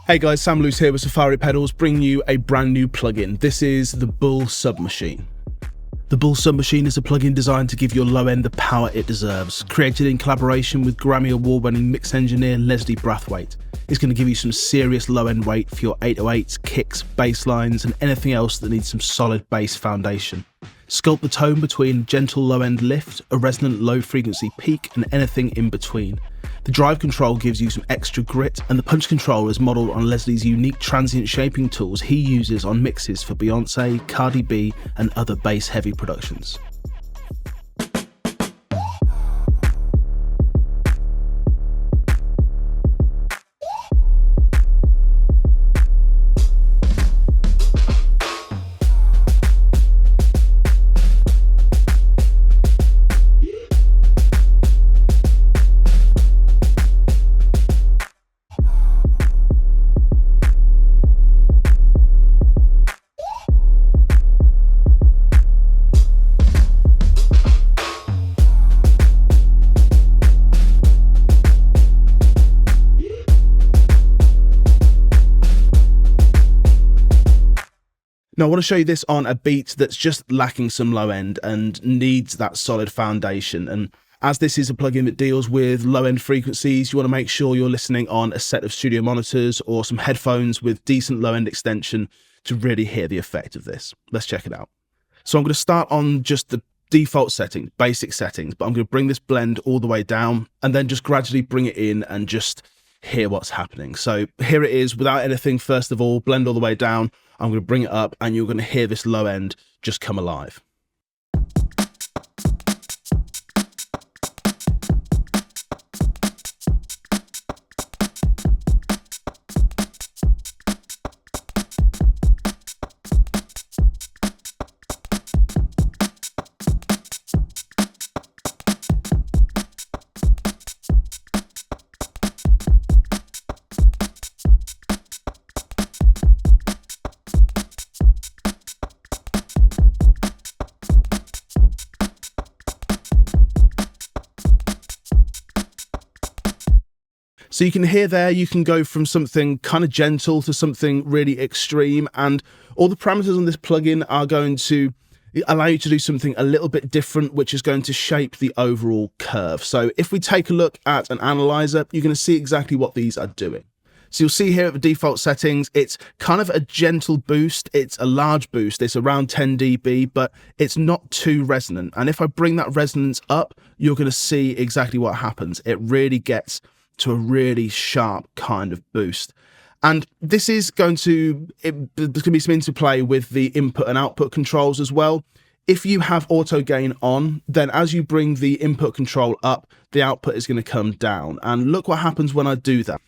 Hey guys, Sam Luce here with Safari Pedals, bringing you a brand new plugin. This is the Bull Submachine. The Bull Submachine is a plugin designed to give your low end the power it deserves. Created in collaboration with Grammy Award-winning mix engineer Leslie Brathwaite. It's going to give you some serious low end weight for your 808s, kicks, bass lines, and anything else that needs some solid bass foundation. Sculpt the tone between gentle low end lift, a resonant low frequency peak, and anything in between. The drive control gives you some extra grit, and the punch control is modelled on Leslie's unique transient shaping tools he uses on mixes for Beyoncé, Cardi B, and other bass heavy productions. Now I want to show you this on a beat that's just lacking some low end and needs that solid foundation. And as this is a plugin that deals with low end frequencies, you want to make sure you're listening on a set of studio monitors or some headphones with decent low end extension to really hear the effect of this. Let's check it out. So I'm going to start on just the default settings, basic settings, but I'm going to bring this blend all the way down and then just gradually bring it in and just hear what's happening. So here it is without anything. First of all, blend all the way down. I'm going to bring it up and you're going to hear this low end just come alive. So you can hear there, you can go from something kind of gentle to something really extreme, and all the parameters on this plugin are going to allow you to do something a little bit different, which is going to shape the overall curve. So if we take a look at an analyzer, you're going to see exactly what these are doing. So you'll see here at the default settings, it's kind of a gentle boost. It's a large boost. It's around 10 dB, but it's not too resonant. And if I bring that resonance up, you're going to see exactly what happens. It really gets to a really sharp kind of boost. And this is going to, there's going to be some interplay with the input and output controls as well. If you have auto gain on, then as you bring the input control up, the output is going to come down. And look what happens when I do that.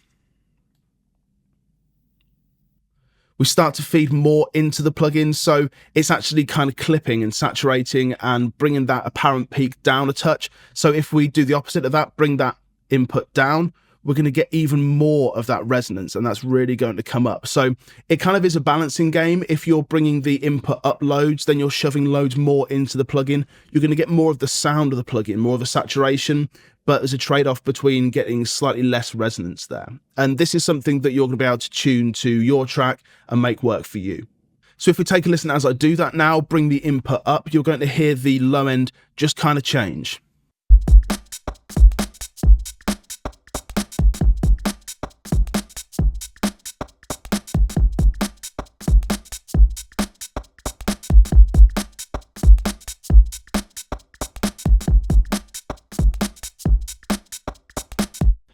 We start to feed more into the plugin, so it's actually kind of clipping and saturating and bringing that apparent peak down a touch. So if we do the opposite of that, bring that input down, we're going to get even more of that resonance, and that's really going to come up. So it kind of is a balancing game. If you're bringing the input up loads, then you're shoving loads more into the plugin. You're going to get more of the sound of the plugin, more of the saturation, but there's a trade-off between getting slightly less resonance there. And this is something that you're going to be able to tune to your track and make work for you. So if we take a listen as I do that now, bring the input up, you're going to hear the low end just kind of change.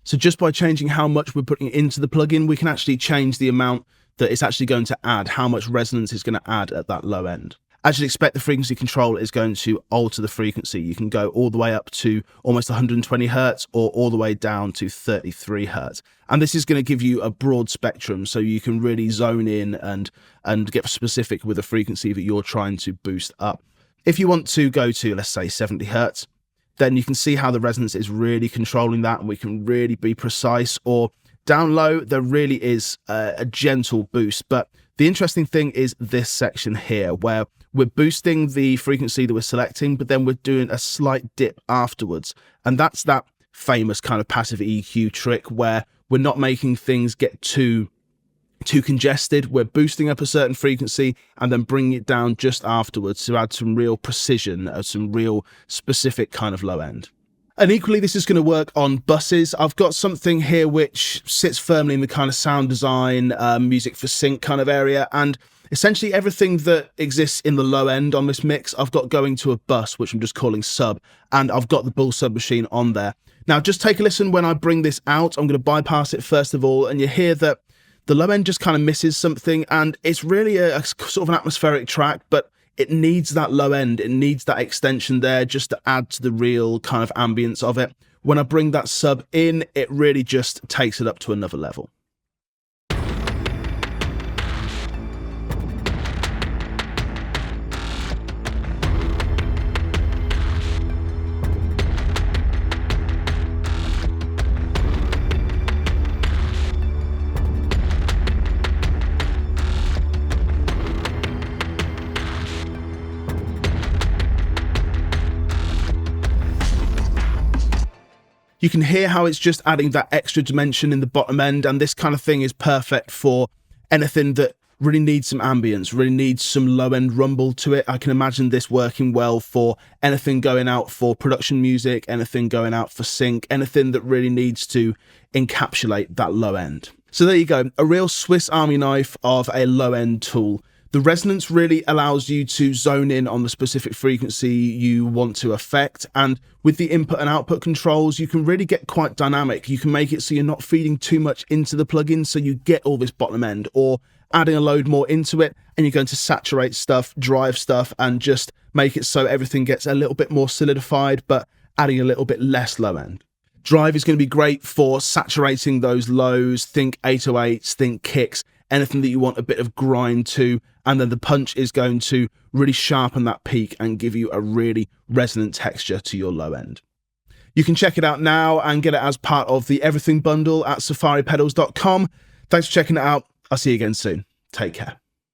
So just by changing how much we're putting into the plugin, we can actually change the amount that it's actually going to add, how much resonance it's going to add at that low end. As you'd expect, the frequency control is going to alter the frequency. You can go all the way up to almost 120 hertz or all the way down to 33 hertz. And this is going to give you a broad spectrum, so you can really zone in and get specific with the frequency that you're trying to boost up. If you want to go to, let's say, 70 hertz, then you can see how the resonance is really controlling that, and we can really be precise. Or down low, there really is a gentle boost. But the interesting thing is this section here, where we're boosting the frequency that we're selecting, but then we're doing a slight dip afterwards. And that's that famous kind of passive EQ trick where we're not making things get too too congested, we're boosting up a certain frequency and then bringing it down just afterwards to add some real precision, some real specific kind of low end. And equally, this is going to work on buses. I've got something here which sits firmly in the kind of sound design, music for sync kind of area. And essentially everything that exists in the low end on this mix, I've got going to a bus, which I'm just calling sub. And I've got the Bull Sub Machine on there. Now, just take a listen when I bring this out. I'm going to bypass it first of all. And you hear that the low end just kind of misses something. And it's really a sort of an atmospheric track, but it needs that low end. It needs that extension there just to add to the real kind of ambience of it. When I bring that sub in, it really just takes it up to another level. You can hear how it's just adding that extra dimension in the bottom end, and this kind of thing is perfect for anything that really needs some ambience, really needs some low-end rumble to it. I can imagine this working well for anything going out for production music, anything going out for sync, anything that really needs to encapsulate that low end. So there you go, a real Swiss Army knife of a low-end tool. The resonance really allows you to zone in on the specific frequency you want to affect, and with the input and output controls, you can really get quite dynamic. You can make it so you're not feeding too much into the plugin, so you get all this bottom end, or adding a load more into it, and you're going to saturate stuff, drive stuff, and just make it so everything gets a little bit more solidified, but adding a little bit less low end. Drive is going to be great for saturating those lows, think 808s, think kicks, anything that you want a bit of grind to, and then the punch is going to really sharpen that peak and give you a really resonant texture to your low end. You can check it out now and get it as part of the Everything bundle at safaripedals.com. Thanks for checking it out. I'll see you again soon. Take care.